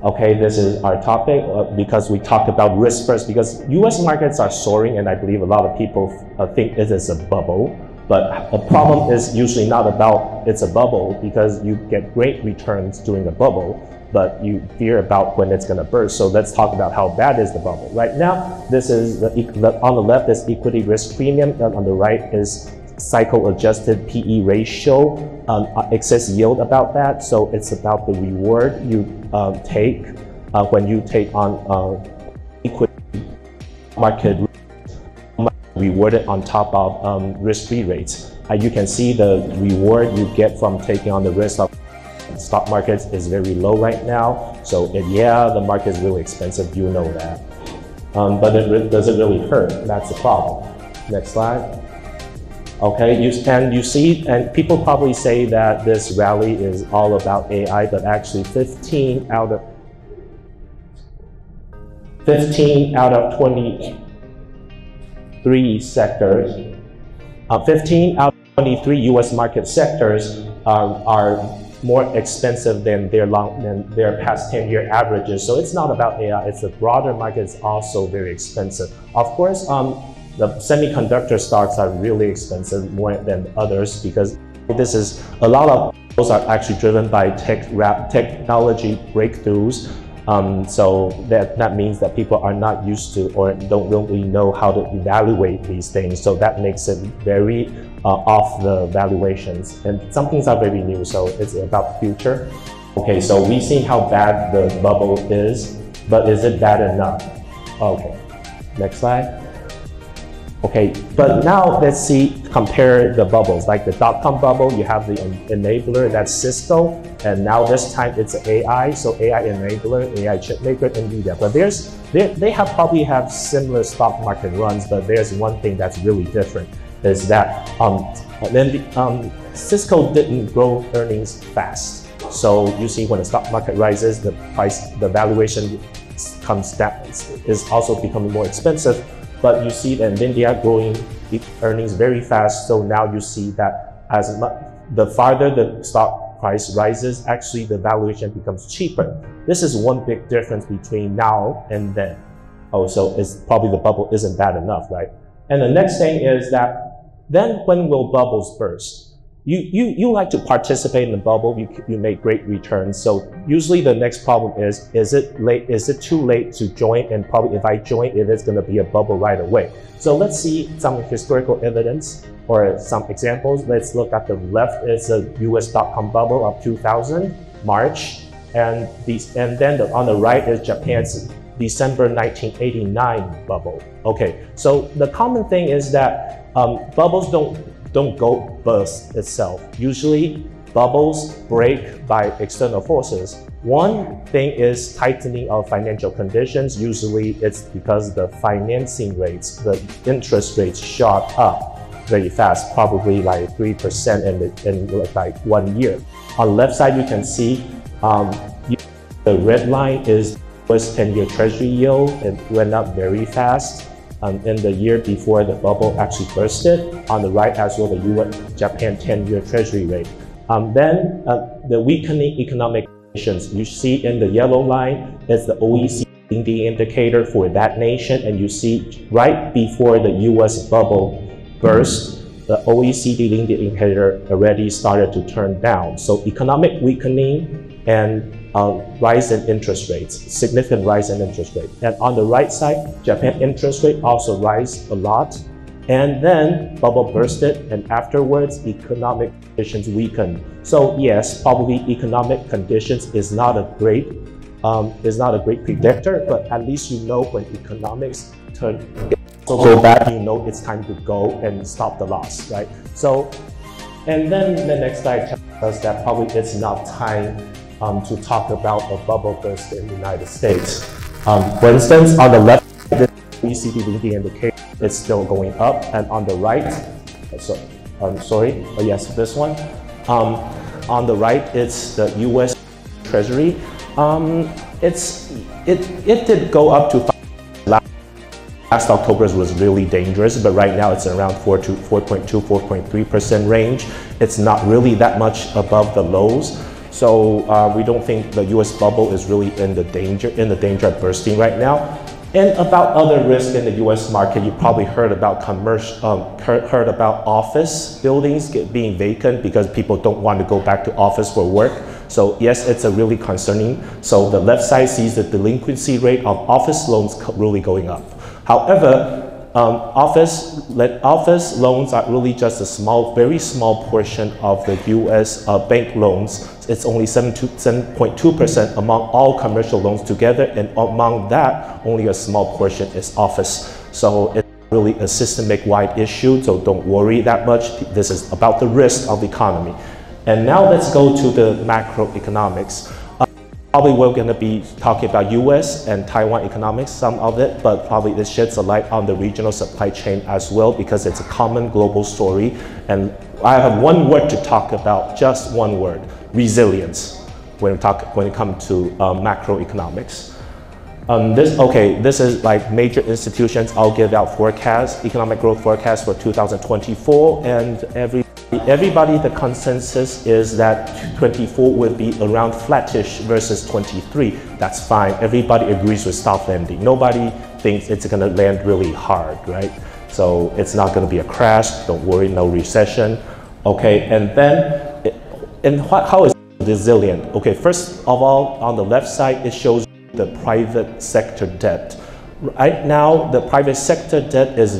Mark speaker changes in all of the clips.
Speaker 1: Okay, this is our topic because we talked about risk first, because US markets are soaring and I believe a lot of people think it is a bubble. But the problem is usually not about it's a bubble, because you get great returns during a bubble, but you fear about when it's going to burst. So let's talk about how bad is the bubble. Right now, this is on the left is equity risk premium, and on the right is cycle adjusted PE ratio, excess yield about that. So it's about the reward you take when you take on equity market rewarded on top of risk-free rates. You can see the reward you get from taking on the risk of stock markets is very low right now. So yeah, the market is really expensive, you know that. But does it really hurt? That's the problem. Next slide. Okay, you see, and people probably say that this rally is all about AI, but actually 15 out of 23 sectors, 15 out of 23 US market sectors are more expensive than their past 10-year averages. So it's not about AI, it's the broader market is also very expensive. Of course, the semiconductor stocks are really expensive, more than others, because this is a lot of those are actually driven by technology breakthroughs. So that means that people are not used to or don't really know how to evaluate these things. So that makes it very off the valuations. And some things are very new, so it's about the future. Okay, so we've seen how bad the bubble is, but is it bad enough? Okay, next slide. Okay, but now let's compare the bubbles. Like the dot-com bubble, you have the enabler, that's Cisco, and now this time it's AI, so AI enabler, AI chipmaker, NVIDIA. But they probably have similar stock market runs, but there's one thing that's really different, is that Cisco didn't grow earnings fast. So you see when the stock market rises, the valuation comes down, is also becoming more expensive. But you see that NVIDIA growing earnings very fast, so now you see that the farther the stock price rises, actually the valuation becomes cheaper. This is one big difference between now and then. Oh, so it's probably the bubble isn't bad enough, right? And the next thing is that then when will bubbles burst? You like to participate in the bubble, you make great returns. So usually the next problem is it too late to join? And probably if I join, it is going to be a bubble right away. So let's see some historical evidence or some examples. Let's look at the left. It's a US dot-com bubble of 2000, March. And then on the right is Japan's December 1989 bubble. Okay, so the common thing is that bubbles don't go bust itself. Usually bubbles break by external forces. One thing is tightening of financial conditions. Usually it's because the financing rates, the interest rates shot up very fast, probably like 3% in like 1 year. On the left side you can see the red line is US 10-year treasury yield. It went up very fast in the year before the bubble actually bursted. On the right as well, the Japan 10-year treasury rate. Then the weakening economic conditions. You see in the yellow line is the OECD indicator for that nation, and you see right before the US bubble burst, the OECD indicator already started to turn down. So economic weakening and rise in interest rates, significant rise in interest rate. And on the right side, Japan interest rate also rise a lot. And then bubble bursted, and afterwards economic conditions weakened. So yes, probably economic conditions is not a great predictor, but at least you know when economics go back, you know it's time to go and stop the loss, right? So, and then the next slide tells us that probably it's not time to talk about a bubble burst in the United States. For instance, on the left, the OECD leading indicator is still going up, and on the right, this one. On the right, it's the US Treasury. It did go up to last October's was really dangerous, but right now it's around 4.3% range. It's not really that much above the lows. So we don't think the US bubble is really in the danger of bursting right now. And about other risks in the US market, you probably heard about heard about office buildings being vacant because people don't want to go back to office for work. So yes, it's a really concerning. So the left side sees the delinquency rate of office loans really going up. However, office loans are really just a very small portion of the US bank loans. It's only 7.2% among all commercial loans together, and among that, only a small portion is office. So it's really a systemic-wide issue, so don't worry that much. This is about the risk of the economy. And now let's go to the macroeconomics. Probably we're going to be talking about US and Taiwan economics, some of it, but probably this sheds a light on the regional supply chain as well because it's a common global story. And I have one word to talk about, just one word: resilience, when it comes to macroeconomics. This is like major institutions. I'll give out forecasts, economic growth forecast for 2024, and everybody, the consensus is that 24 would be around flattish versus 23. That's fine. Everybody agrees with soft landing. Nobody thinks it's going to land really hard, right? So it's not going to be a crash. Don't worry, no recession. Okay, and then, how is it resilient? Okay, first of all, on the left side, it shows the private sector debt. Right now, the private sector debt is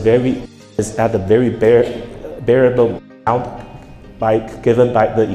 Speaker 1: at a very bearable amount given by the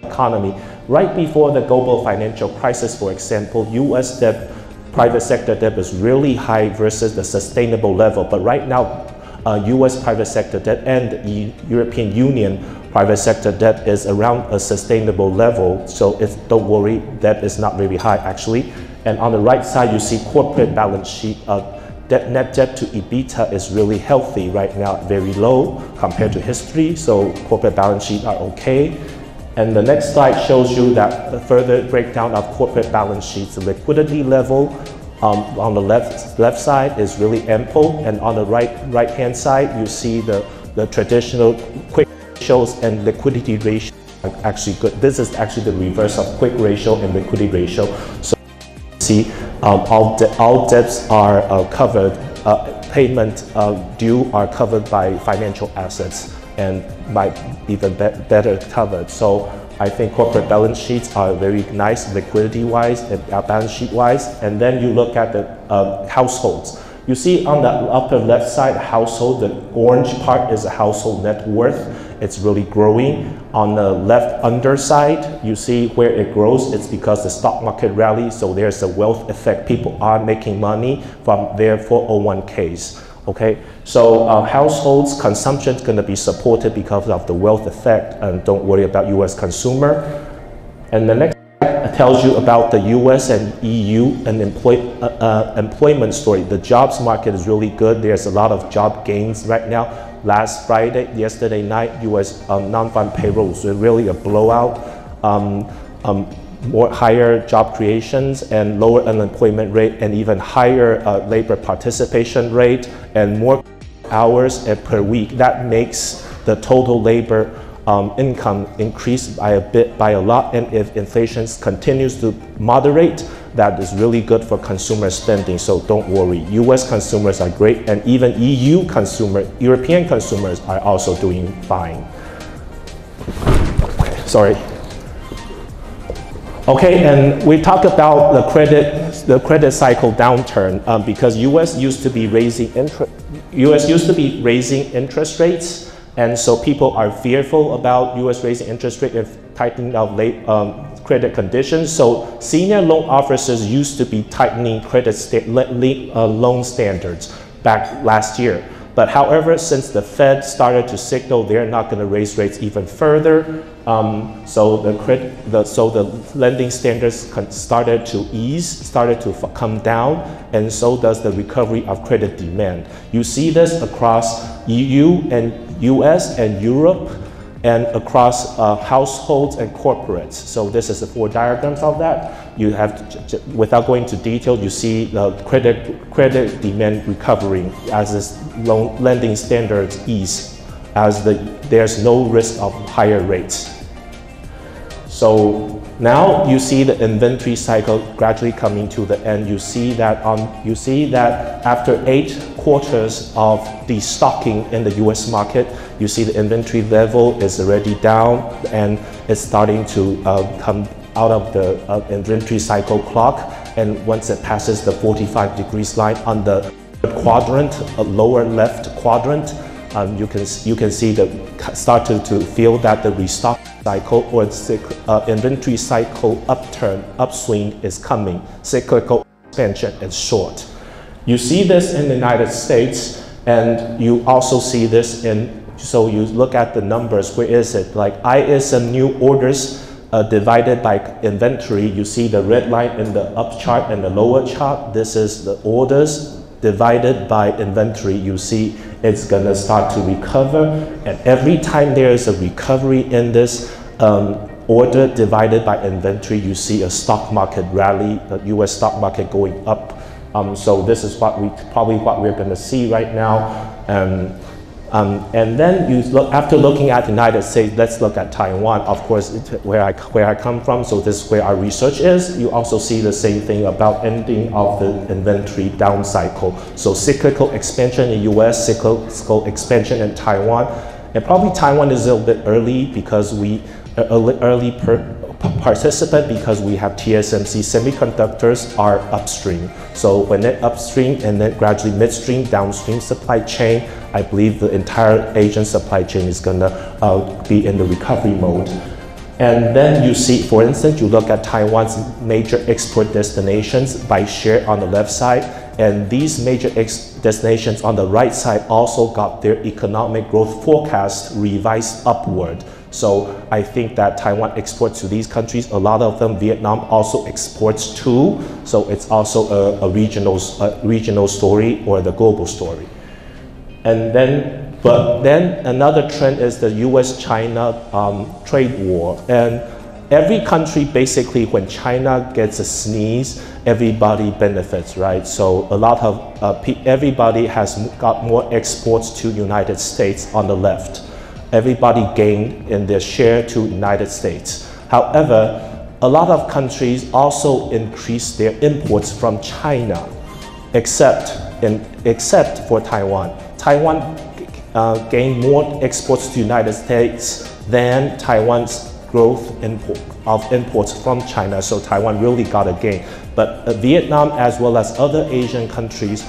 Speaker 1: economy. Right before the global financial crisis, for example, US debt, private sector debt is really high versus the sustainable level. But right now, US private sector debt and the European Union private sector debt is around a sustainable level. So don't worry, debt is not really high actually. And on the right side, you see corporate balance sheet. Net debt to EBITDA is really healthy right now, very low compared to history. So corporate balance sheet are okay. And the next slide shows you that the further breakdown of corporate balance sheets. The liquidity level on the left side is really ample, and on the right hand side you see the traditional quick ratios and liquidity ratio are actually good. This is actually the reverse of quick ratio and liquidity ratio. So see, all debts are covered, payment due are covered by financial assets and by even better covered. So I think corporate balance sheets are very nice liquidity-wise and balance sheet-wise. And then you look at the households. You see on the upper left side, household, the orange part is a household net worth. It's really growing. On the left underside, you see where it grows. It's because the stock market rally, so there's a wealth effect. People are making money from their 401ks. Okay, so households consumption is going to be supported because of the wealth effect, and don't worry about US consumer. And the next tells you about the US and EU and employment story. The jobs market is really good. There's a lot of job gains right now. Last Friday, yesterday night, US non-farm payroll was really a blowout. More higher job creations and lower unemployment rate, and even higher labor participation rate and more hours per week. That makes the total labor income increase by a lot. And if inflation continues to moderate, that is really good for consumer spending. So don't worry, US consumers are great, and even European consumers are also doing fine. Sorry. Okay, and we talk about the credit cycle downturn because US used to be raising interest rates, and so people are fearful about US raising interest rate and tightening of credit conditions. So senior loan officers used to be tightening loan standards back last year. But however, since the Fed started to signal they're not going to raise rates even further, so the lending standards started to ease, started to come down, and so does the recovery of credit demand. You see this across EU and US and Europe, and across households and corporates. So this is the 4 diagrams of that. You have, without going into detail, you see the credit demand recovering as this lending standards ease, as there's no risk of higher rates. So Now you see the inventory cycle gradually coming to the end. You see that after 8 quarters of destocking in the US market, you see the inventory level is already down and it's starting to come out of the inventory cycle clock. And once it passes the 45 degrees line on the quadrant, lower left quadrant, you can see start to feel that the restock cycle or inventory cycle upswing is coming. Cyclical expansion is short. You see this in the United States, and you also see this so you look at the numbers. Where is it? Like ISM new orders divided by inventory. You see the red line in the up chart and the lower chart. This is the orders divided by inventory. You see it's gonna start to recover, and every time there is a recovery in this order divided by inventory, you see a stock market rally, the US stock market going up. So this is probably what we're gonna see right now. And then after looking at the United States, let's look at Taiwan. Of course, where I come from, so this is where our research is. You also see the same thing about ending of the inventory down cycle. So cyclical expansion in US, cyclical expansion in Taiwan. And probably Taiwan is a little bit early because early participant because we have TSMC semiconductors are upstream. So when they're upstream and then gradually midstream, downstream supply chain, I believe the entire Asian supply chain is gonna be in the recovery mode. And then you see, for instance, you look at Taiwan's major export destinations by share on the left side, and these major destinations on the right side also got their economic growth forecast revised upward. So I think that Taiwan exports to these countries. A lot of them, Vietnam also exports too. So it's also a regional story or the global story. But then another trend is the US-China trade war. And every country, basically, when China gets a sneeze, everybody benefits, right? So a lot of everybody has got more exports to United States on the left. Everybody gained in their share to United States. However, a lot of countries also increased their imports from China, except for Taiwan. Taiwan gained more exports to United States than Taiwan's growth of imports from China, so Taiwan really got a gain. But Vietnam, as well as other Asian countries,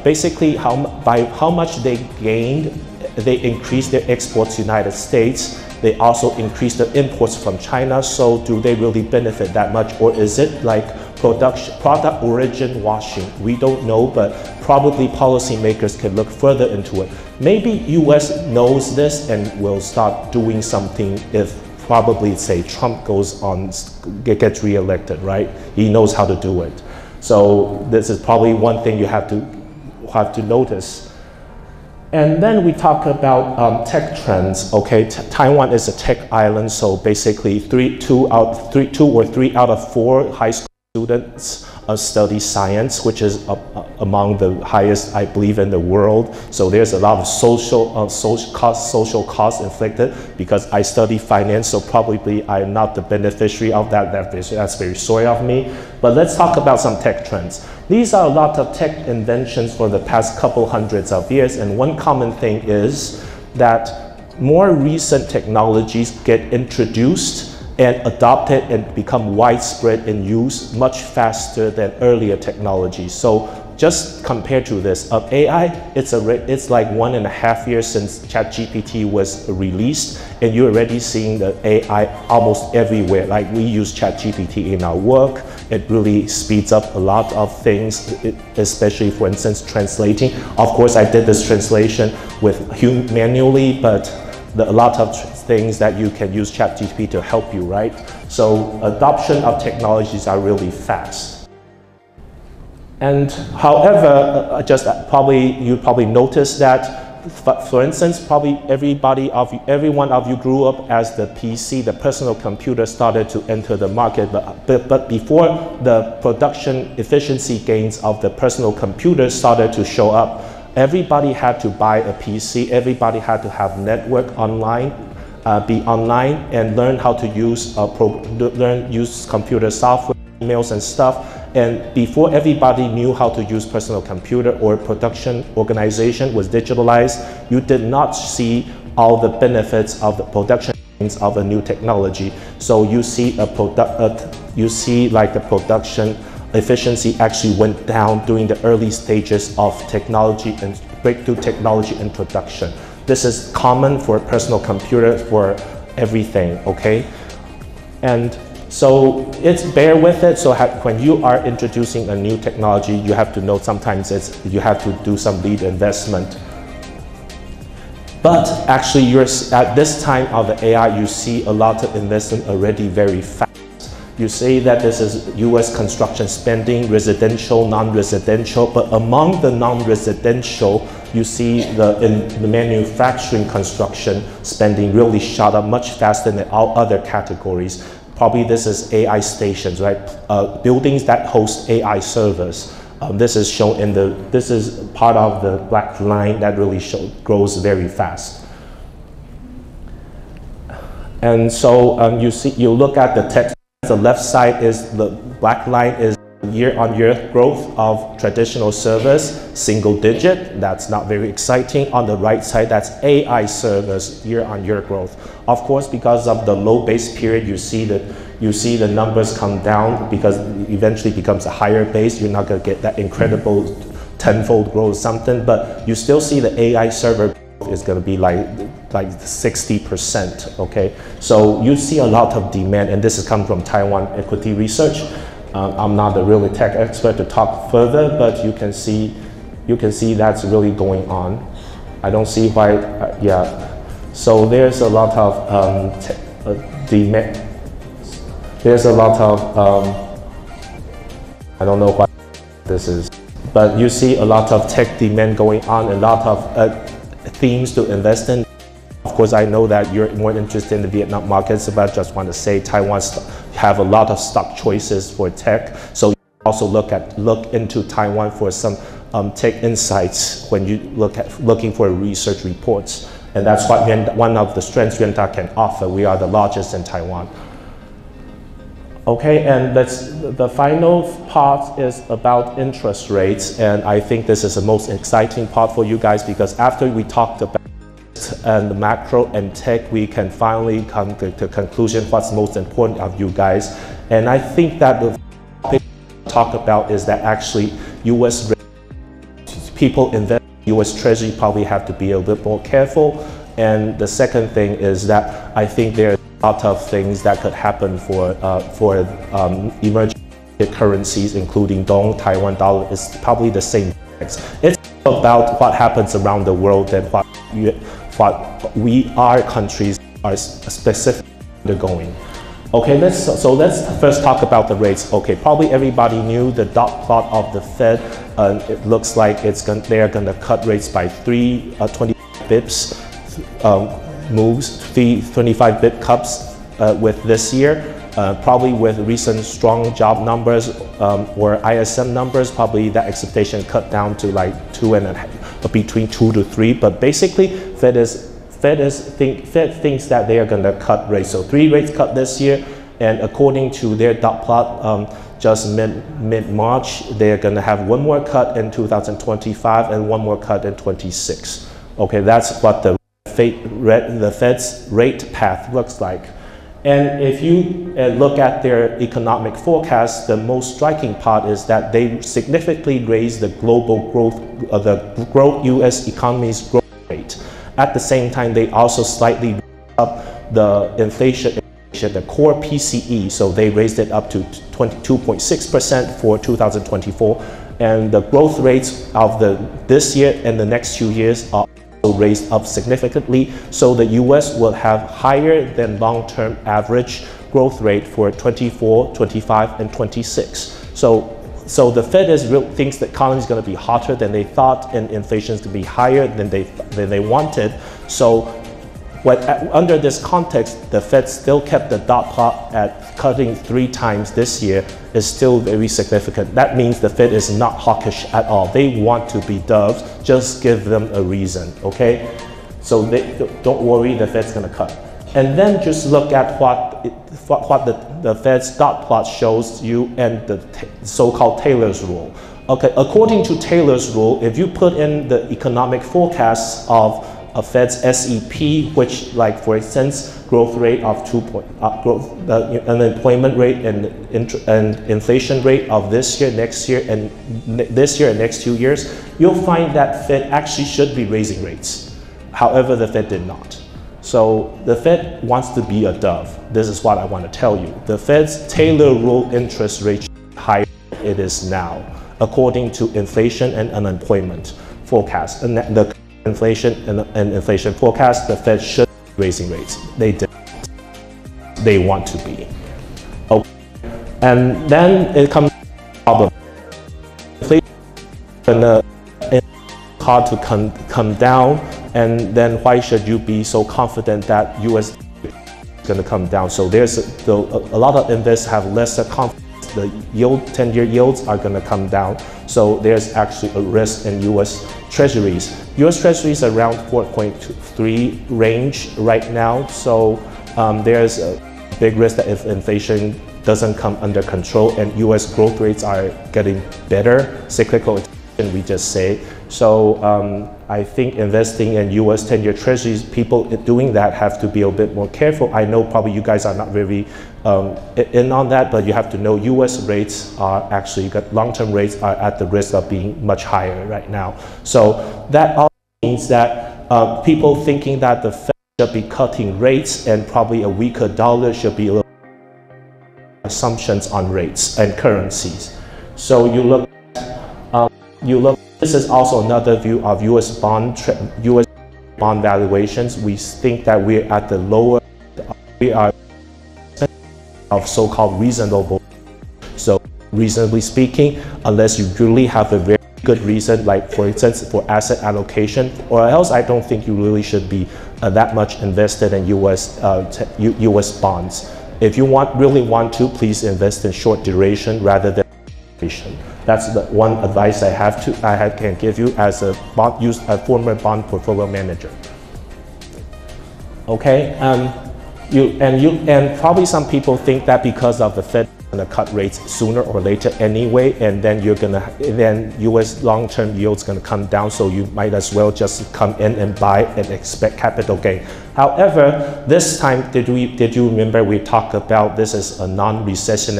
Speaker 1: basically by how much they gained, they increased their exports to the United States. They also increased the imports from China. So do they really benefit that much, or is it like product origin washing? We don't know, but probably policymakers can look further into it. Maybe US knows this and will start doing something if probably say Trump gets reelected, right? He knows how to do it. So this is probably one thing you have to notice. And then we talk about tech trends. Okay, Taiwan is a tech island, so basically 2 or 3 out of 4 high school students study science, which is among the highest, I believe, in the world. So there's a lot of social cost inflicted because I study finance, so probably I'm not the beneficiary of that. That's very sorry of me. But let's talk about some tech trends. These are a lot of tech inventions for the past couple hundreds of years, and one common thing is that more recent technologies get introduced and adopted and become widespread in use much faster than earlier technologies. So just compared to this, AI, it's like 1.5 years since ChatGPT was released, and you're already seeing the AI almost everywhere. Like we use ChatGPT in our work. It really speeds up a lot of things, especially, for instance, translating. Of course, I did this translation manually, but a lot of things that you can use ChatGPT to help you, right? So adoption of technologies are really fast. And however, you probably noticed that, for instance, probably every one of you grew up as the PC, the personal computer, started to enter the market. But before the production efficiency gains of the personal computer started to show up, everybody had to buy a PC. Everybody had to have network online. be online and learn how to use computer software, emails and stuff. And before everybody knew how to use personal computer or production organization was digitalized, you did not see all the benefits of the production of a new technology. So you see like the production efficiency actually went down during the early stages of technology and breakthrough technology introduction. This is common for personal computer for everything, okay? And so it's bear with it. So when you are introducing a new technology, you have to know sometimes you have to do some lead investment. But actually, at this time of the AI, you see a lot of investment already very fast. You say that this is US construction spending, residential, non-residential, but among the non-residential, you see the manufacturing construction spending really shot up much faster than all other categories. Probably this is AI stations, right? Buildings that host AI servers. This is shown in this is part of the black line that really grows very fast. And so you look at the text. The left side is the black line is year-on-year growth of traditional servers, single digit. That's not very exciting. On the right side, that's AI servers, year-on-year growth. Of course, because of the low base period, you see the numbers come down because it eventually becomes a higher base. You're not going to get that incredible tenfold growth or something, but you still see the AI server is going to be like 60%, okay? So you see a lot of demand, and this has come from Taiwan Equity Research. I'm not a really tech expert to talk further, but you can see that's really going on. I don't see why, yeah. So there's a lot of demand. There's a lot of, I don't know what this is, but you see a lot of tech demand going on, a lot of themes to invest in. Of course, I know that you're more interested in the Vietnam markets, but I just want to say Taiwan have a lot of stock choices for tech. So you also look into Taiwan for some tech insights when you looking for research reports. And that's what one of the strengths Yuanta can offer. We are the largest in Taiwan. Okay, and the final part is about interest rates, and I think this is the most exciting part for you guys, because after we talked about and the macro and tech, we can finally come to the conclusion what's most important of you guys. And I think that the topic to talk about is that actually US people invest in US Treasury probably have to be a bit more careful. And the second thing is that I think there are a lot of things that could happen for emerging currencies, including dong, Taiwan dollar is probably the same. It's about what happens around the world and what our countries are specifically undergoing. Okay, let's first talk about the rates. Okay, probably everybody knew the dot plot of the Fed. It looks like they're going to cut rates by 20 bips. Moves, 25 bip cuts with this year. Probably with recent strong job numbers or ISM numbers, probably that expectation cut down to like between 2 to 3. But basically, Fed thinks that they are going to cut rates. So 3 rates cut this year, and according to their dot plot, just mid-March, they're going to have 1 more cut in 2025 and 1 more cut in 26. Okay, that's what the Fed's rate path looks like. And if you look at their economic forecast, the most striking part is that they significantly raised the global growth, the US economy's growth rate. At the same time, they also slightly raised up the inflation, the core PCE, so they raised it up to 22.6% for 2024. And the growth rates of this year and the next 2 years are raised up significantly, so the US will have higher than long-term average growth rate for 24, 25, and 26. So the Fed thinks the economy is going to be hotter than they thought, and inflation is going to be higher than they wanted. So under this context, the Fed still kept the dot plot at cutting 3 times this year is still very significant. That means the Fed is not hawkish at all. They want to be doves, just give them a reason, okay? So don't worry, the Fed's gonna cut. And then just look at what the Fed's dot plot shows you and the so-called Taylor's rule. Okay, according to Taylor's rule, if you put in the economic forecasts of a Fed's SEP, which, like for instance, growth rate of unemployment rate and inflation rate of this year, next year, and next 2 years, you'll find that Fed actually should be raising rates. However, the Fed did not. So the Fed wants to be a dove. This is what I want to tell you. The Fed's Taylor rule interest rate higher than it is now, according to inflation and unemployment forecast. And the inflation and inflation forecast, the Fed should be raising rates. They did. They want to be. Okay. And then it comes to the problem. Inflation is hard to come down. And then why should you be so confident that US is going to come down? So there's a lot of investors have lesser confidence. The 10-year yields are going to come down. So there's actually a risk in US Treasuries. US Treasuries are around 4.3 range right now. So there's a big risk that if inflation doesn't come under control and US growth rates are getting better, cyclical expansion we just say. So I think investing in US 10-year Treasuries, people doing that have to be a bit more careful. I know probably you guys are not very in on that, but you have to know US rates are actually, long-term rates are at the risk of being much higher right now. So that also means that people thinking that the Fed should be cutting rates and probably a weaker dollar should be a little assumptions on rates and currencies. So you look, this is also another view of US bond valuations. We think that we're at the lower, we are of so-called reasonable. So reasonably speaking, unless you really have a very good reason, like for instance, for asset allocation, or else I don't think you really should be that much invested in US bonds. If you really want to, please invest in short duration rather than duration. That's the one advice I can give you as a former bond portfolio manager. Okay, and probably some people think that because of the Fed going to cut rates sooner or later anyway, and then then US long-term yields going to come down, so you might as well just come in and buy and expect capital gain. However, this time, did you remember we talked about this is a non-recession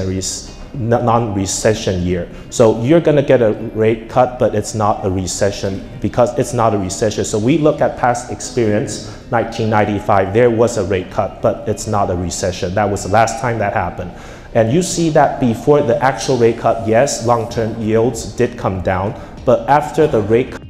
Speaker 1: year. So you're going to get a rate cut, but it's not a recession because it's not a recession. So we look at past experience, 1995, there was a rate cut, but it's not a recession. That was the last time that happened. And you see that before the actual rate cut, yes, long-term yields did come down, but after the rate cut,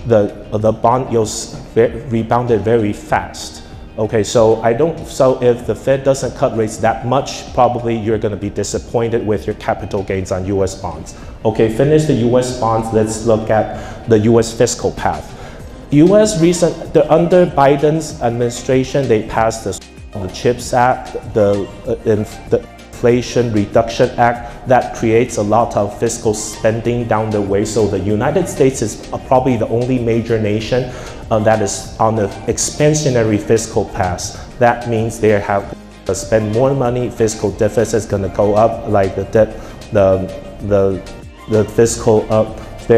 Speaker 1: the bond yields rebounded very fast. Okay, so if the Fed doesn't cut rates that much, probably you're going to be disappointed with your capital gains on US bonds. Okay, finish the US bonds. Let's look at the US fiscal path. Under Biden's administration, they passed the CHIPS Act, the Inflation Reduction Act that creates a lot of fiscal spending down the way. So the United States is probably the only major nation that is on the expansionary fiscal path. That means they have to spend more money, fiscal deficit is going to go up, like their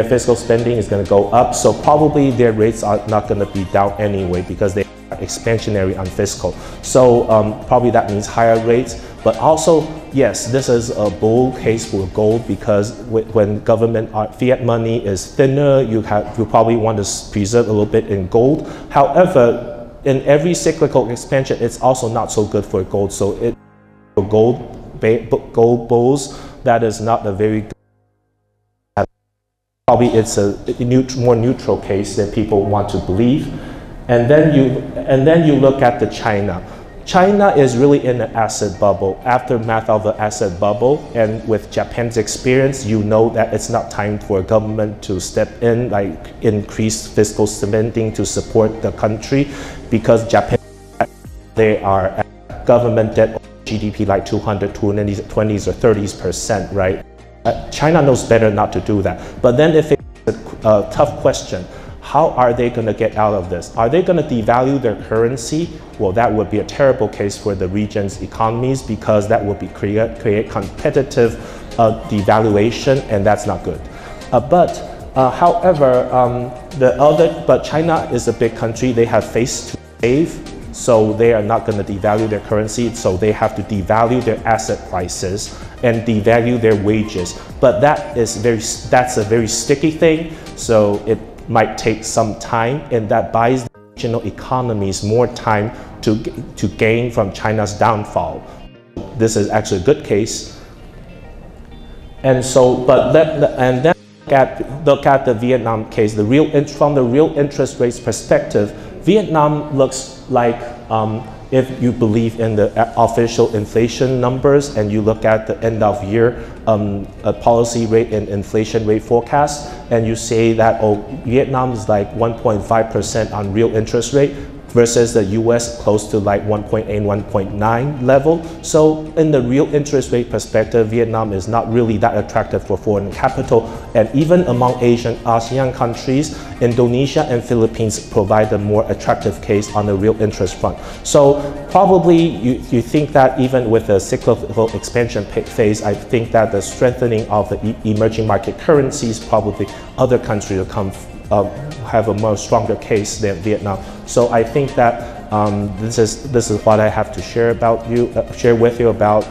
Speaker 1: fiscal spending is going to go up. So probably their rates are not going to be down anyway because they are expansionary on fiscal. So probably that means higher rates. But also, yes, this is a bull case for gold because when government fiat money is thinner, you probably want to preserve a little bit in gold. However, in every cyclical expansion, it's also not so good for gold. So gold bulls, that is not a very good. Probably it's a more neutral case than people want to believe. And then you look at the China. China is really in an asset bubble, aftermath of the asset bubble, and with Japan's experience, you know that it's not time for a government to step in, like increase fiscal spending to support the country, because Japan, they are at government debt GDP like 220s or 30%, right? China knows better not to do that. But then if it's a tough question, how are they going to get out of this? Are they going to devalue their currency? Well, that would be a terrible case for the region's economies, because that would be create competitive devaluation, and that's not good. However, China is a big country. They have face to save, so they are not going to devalue their currency. So they have to devalue their asset prices and devalue their wages. But that's a very sticky thing. So it might take some time, and that buys the regional economies more time to gain from China's downfall. This is actually a good case. And so, then look at the Vietnam case. From the real interest rates perspective, Vietnam looks like, if you believe in the official inflation numbers and you look at the end of year policy rate and inflation rate forecast, and you say that, oh, Vietnam is like 1.5% on real interest rate versus the US close to like 1.8, 1.9 level. So in the real interest rate perspective, Vietnam is not really that attractive for foreign capital. And even among ASEAN countries, Indonesia and Philippines provide a more attractive case on the real interest front. So probably you think that even with the cyclical expansion phase, I think that the strengthening of the emerging market currencies, probably other countries will come have a more stronger case than Vietnam. So I think that this is what I have to share with you about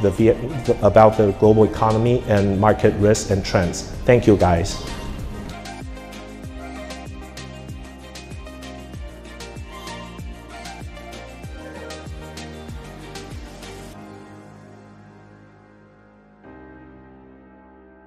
Speaker 1: the global economy and market risks and trends. Thank you, guys.